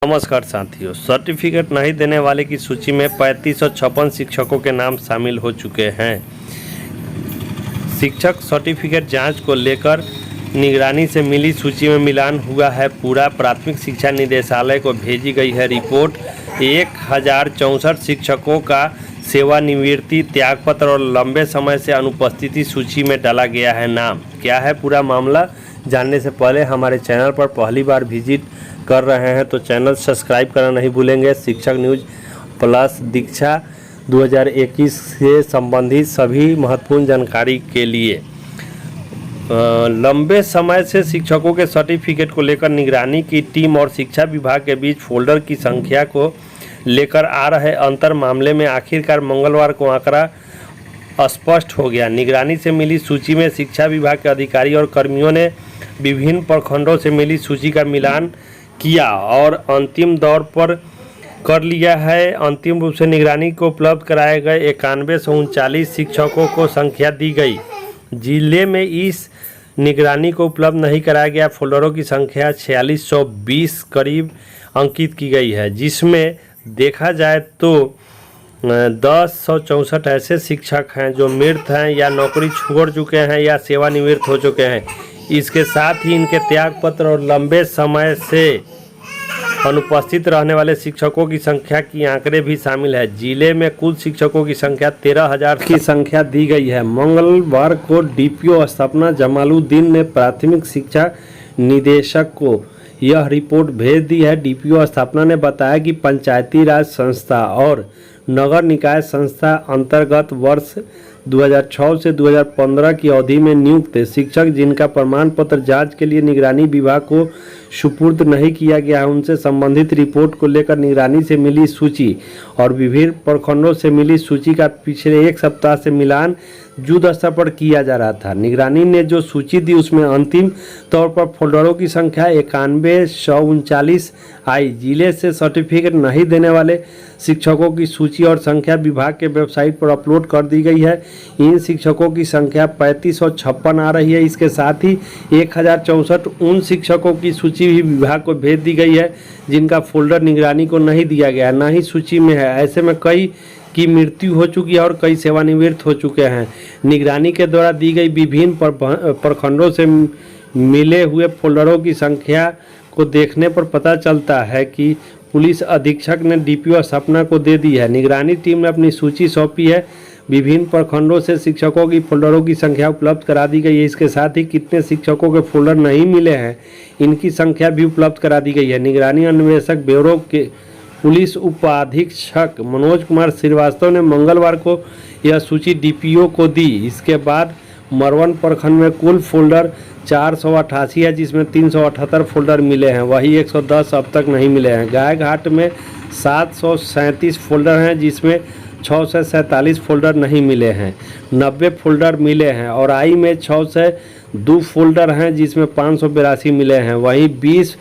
नमस्कार साथियों, सर्टिफिकेट नहीं देने वाले की सूची में 3556 शिक्षकों के नाम शामिल हो चुके हैं। शिक्षक सर्टिफिकेट जांच को लेकर निगरानी से मिली सूची में मिलान हुआ है। पूरा प्राथमिक शिक्षा निदेशालय को भेजी गई है रिपोर्ट। 1064 शिक्षकों का सेवानिवृत्ति त्यागपत्र और लंबे समय से अनुपस्थिति सूची में डाला गया है नाम। क्या है पूरा मामला, जानने से पहले हमारे चैनल पर पहली बार विजिट कर रहे हैं तो चैनल सब्सक्राइब करना नहीं भूलेंगे। शिक्षक न्यूज प्लस दीक्षा 2021 से संबंधित सभी महत्वपूर्ण जानकारी के लिए। लंबे समय से शिक्षकों के सर्टिफिकेट को लेकर निगरानी की टीम और शिक्षा विभाग के बीच फोल्डर की संख्या को लेकर आ रहे अंतर मामले में आखिरकार मंगलवार को आंकड़ा स्पष्ट हो गया। निगरानी से मिली सूची में शिक्षा विभाग के अधिकारी और कर्मियों ने विभिन्न प्रखंडों से मिली सूची का मिलान किया और अंतिम दौर पर कर लिया है। अंतिम रूप से निगरानी को उपलब्ध कराए गए 9139 शिक्षकों को संख्या दी गई। जिले में इस निगरानी को उपलब्ध नहीं कराया गया फोल्डरों की संख्या 4620 करीब अंकित की गई है, जिसमें देखा जाए तो 1064 ऐसे शिक्षक हैं जो मृत हैं या नौकरी छोड़ चुके हैं या सेवानिवृत्त हो चुके हैं। इसके साथ ही इनके त्यागपत्र और लंबे समय से अनुपस्थित रहने वाले शिक्षकों की संख्या की आंकड़े भी शामिल है। जिले में कुल शिक्षकों की संख्या 13,000 की संख्या दी गई है। मंगलवार को डीपीओ स्थापना जमालुद्दीन ने प्राथमिक शिक्षा निदेशक को यह रिपोर्ट भेज दी है। डीपीओ स्थापना ने बताया कि पंचायती राज संस्था और नगर निकाय संस्था अंतर्गत वर्ष 2006 से 2015 की अवधि में नियुक्त शिक्षक जिनका प्रमाण पत्र जांच के लिए निगरानी विभाग को सुपुर्द नहीं किया गया है, उनसे संबंधित रिपोर्ट को लेकर निगरानी से मिली सूची और विभिन्न प्रखंडों से मिली सूची का पिछले एक सप्ताह से मिलान युद्ध स्तर पर किया जा रहा था। निगरानी ने जो सूची दी उसमें अंतिम तौर पर फोल्डरों की संख्या 9139 आई। जिले से सर्टिफिकेट नहीं देने वाले शिक्षकों की सूची और संख्या विभाग के वेबसाइट पर अपलोड कर दी गई है। इन शिक्षकों की संख्या 3556 आ रही है। इसके साथ ही 1064 उन शिक्षकों की सूची भी विभाग को भेज दी गई है जिनका फोल्डर निगरानी को नहीं दिया गया, ना ही सूची में है। ऐसे में कई की मृत्यु हो चुकी है और कई सेवानिवृत्त हो चुके हैं। निगरानी के द्वारा दी गई विभिन्न प्रखंडों से मिले हुए फोल्डरों की संख्या को देखने पर पता चलता है कि पुलिस अधीक्षक ने डीपीओ स्थापना को दे दी है। निगरानी टीम ने अपनी सूची सौंपी है। विभिन्न प्रखंडों से शिक्षकों की फोल्डरों की संख्या उपलब्ध करा दी गई है। इसके साथ ही कितने शिक्षकों के फोल्डर नहीं मिले हैं इनकी संख्या भी उपलब्ध करा दी गई है। निगरानी अन्वेषक ब्यूरो के पुलिस उपाधीक्षक मनोज कुमार श्रीवास्तव ने मंगलवार को यह सूची डीपीओ को दी। इसके बाद मरवन प्रखंड में कुल फोल्डर 488 है, जिसमें 378 फोल्डर मिले हैं, वही 110 अब तक नहीं मिले हैं। गायघाट में 737 फोल्डर हैं, जिसमें 647 फोल्डर नहीं मिले हैं, 90 फोल्डर मिले हैं। और आई में 602 फोल्डर हैं, जिसमें 582 मिले हैं, वही 20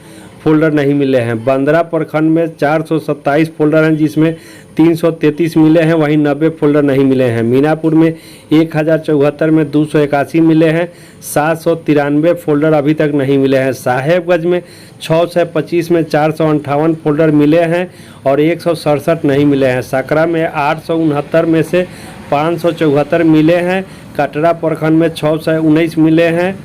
फोल्डर नहीं मिले हैं। बंदरा प्रखंड में 427 फोल्डर हैं, जिसमें 333 मिले हैं, वहीं 90 फोल्डर नहीं मिले हैं। मीनापुर में 1074 में 281 मिले हैं, 793 फोल्डर अभी तक नहीं मिले हैं। साहेबगंज में 625 में 458 फोल्डर मिले हैं और 167 नहीं मिले हैं। सकरा में 869 में से 574 मिले हैं। कटरा प्रखंड में 619 मिले हैं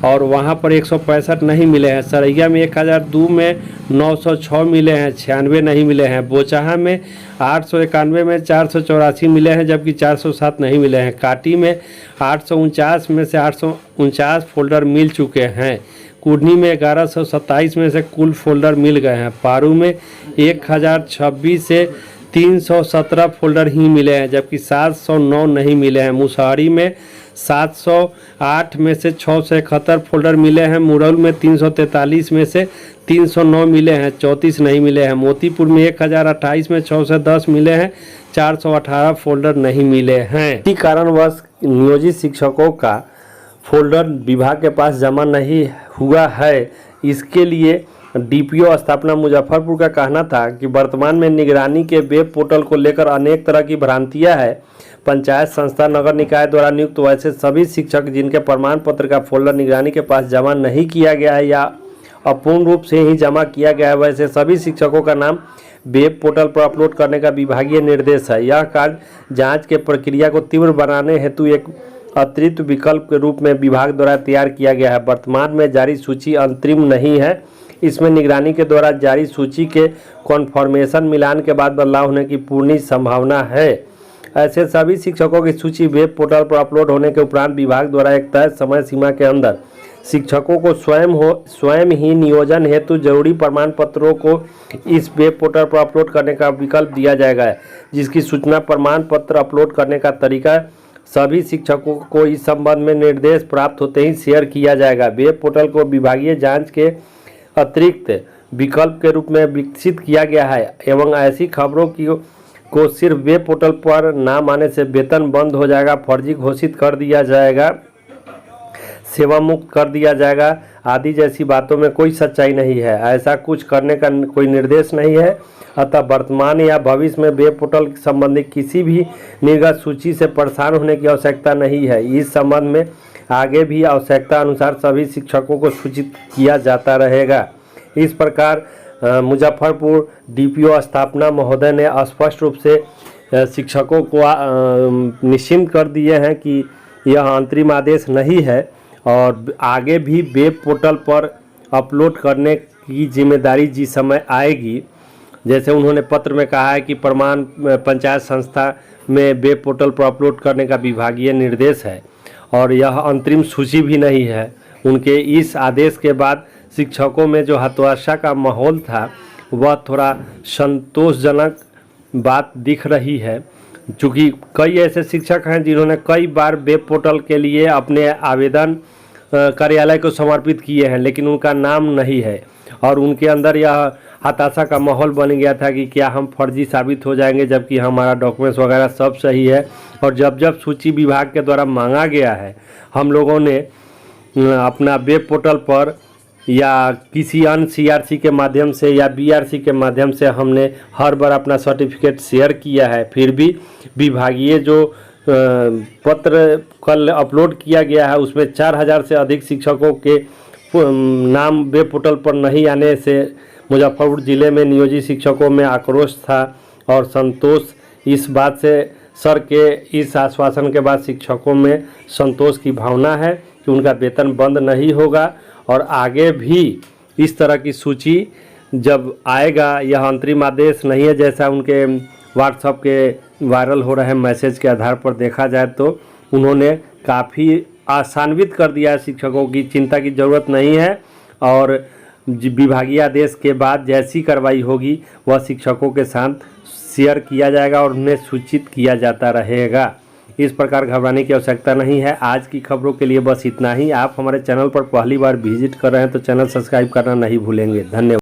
और वहाँ पर 165 नहीं मिले हैं। सरैया में 1002 में 906 मिले हैं, 96 नहीं मिले हैं। बोचहा में 891 में 484 मिले हैं, जबकि 407 नहीं मिले हैं। काटी में 849 में से 849 फोल्डर मिल चुके हैं। कुढ़नी में 1127 में से कुल फोल्डर मिल गए हैं। पारू में 1026 से 317 फोल्डर ही मिले हैं, जबकि 709 नहीं मिले हैं। मुसहरी में 708 में से 671 फोल्डर मिले हैं। मुरौल में 343 में से 309 मिले हैं, 34 नहीं मिले हैं। मोतीपुर में 1028 में 610 मिले हैं, 418 फोल्डर नहीं मिले हैं। इसी कारणवश नियोजित शिक्षकों का फोल्डर विभाग के पास जमा नहीं हुआ है। इसके लिए डीपीओ स्थापना मुजफ्फरपुर का कहना था कि वर्तमान में निगरानी के वेब पोर्टल को लेकर अनेक तरह की भ्रांतियां हैं। पंचायत संस्था नगर निकाय द्वारा नियुक्त वैसे सभी शिक्षक जिनके प्रमाण पत्र का फोल्डर निगरानी के पास जमा नहीं किया गया है या अपूर्ण रूप से ही जमा किया गया है। वैसे सभी शिक्षकों का नाम वेब पोर्टल पर अपलोड करने का विभागीय निर्देश है। यह कार्य जांच के प्रक्रिया को तीव्र बनाने हेतु एक अतिरिक्त विकल्प के रूप में विभाग द्वारा तैयार किया गया है। वर्तमान में जारी सूची अंतरिम नहीं है। इसमें निगरानी के द्वारा जारी सूची के कॉन्फर्मेशन मिलान के बाद बदलाव होने की पूर्ण संभावना है। ऐसे सभी शिक्षकों की सूची वेब पोर्टल पर अपलोड होने के उपरांत विभाग द्वारा एक तय समय सीमा के अंदर शिक्षकों को स्वयं ही नियोजन हेतु जरूरी प्रमाण पत्रों को इस वेब पोर्टल पर अपलोड करने का विकल्प दिया जाएगा, जिसकी सूचना प्रमाण पत्र अपलोड करने का तरीका सभी शिक्षकों को इस संबंध में निर्देश प्राप्त होते ही शेयर किया जाएगा। वेब पोर्टल को विभागीय जांच के अतिरिक्त विकल्प के रूप में विकसित किया गया है एवं ऐसी खबरों को सिर्फ वेब पोर्टल पर नाम आने से वेतन बंद हो जाएगा, फर्जी घोषित कर दिया जाएगा, सेवा मुक्त कर दिया जाएगा आदि जैसी बातों में कोई सच्चाई नहीं है। ऐसा कुछ करने का कोई निर्देश नहीं है। अतः वर्तमान या भविष्य में वेब पोर्टल संबंधी किसी भी निर्गत सूची से परेशान होने की आवश्यकता नहीं है। इस संबंध में आगे भी आवश्यकता अनुसार सभी शिक्षकों को सूचित किया जाता रहेगा। इस प्रकार मुजफ्फरपुर डीपीओ स्थापना महोदय ने स्पष्ट रूप से शिक्षकों को निश्चिंत कर दिए हैं कि यह अंतरिम आदेश नहीं है और आगे भी वेब पोर्टल पर अपलोड करने की जिम्मेदारी जिस समय आएगी, जैसे उन्होंने पत्र में कहा है कि प्रमाण पंचायत संस्था में वेब पोर्टल पर अपलोड करने का विभागीय निर्देश है और यह अंतरिम सूची भी नहीं है। उनके इस आदेश के बाद शिक्षकों में जो हताशा का माहौल था वह थोड़ा संतोषजनक बात दिख रही है, क्योंकि कई ऐसे शिक्षक हैं जिन्होंने कई बार वेब पोर्टल के लिए अपने आवेदन कार्यालय को समर्पित किए हैं, लेकिन उनका नाम नहीं है और उनके अंदर यह हताशा का माहौल बन गया था कि क्या हम फर्जी साबित हो जाएंगे, जबकि हमारा डॉक्यूमेंट्स वगैरह सब सही है। और जब सूची विभाग के द्वारा मांगा गया है, हम लोगों ने अपना वेब पोर्टल पर या किसी अन्य सीआरसी के माध्यम से या बीआरसी के माध्यम से हमने हर बार अपना सर्टिफिकेट शेयर किया है, फिर भी विभागीय जो पत्र कल अपलोड किया गया है उसमें 4000 से अधिक शिक्षकों के नाम वेब पोर्टल पर नहीं आने से मुजफ्फरपुर ज़िले में नियोजित शिक्षकों में आक्रोश था और संतोष इस बात से सर के इस आश्वासन के बाद शिक्षकों में संतोष की भावना है कि उनका वेतन बंद नहीं होगा और आगे भी इस तरह की सूची जब आएगा, यह अंतरिम आदेश नहीं है जैसा उनके व्हाट्सएप के वायरल हो रहे मैसेज के आधार पर देखा जाए तो उन्होंने काफ़ी आसान्वित कर दिया है। शिक्षकों की चिंता की ज़रूरत नहीं है और विभागीय आदेश के बाद जैसी कार्रवाई होगी वह शिक्षकों के साथ शेयर किया जाएगा और उन्हें सूचित किया जाता रहेगा। इस प्रकार घबराने की आवश्यकता नहीं है। आज की खबरों के लिए बस इतना ही। आप हमारे चैनल पर पहली बार विजिट कर रहे हैं तो चैनल सब्सक्राइब करना नहीं भूलेंगे। धन्यवाद।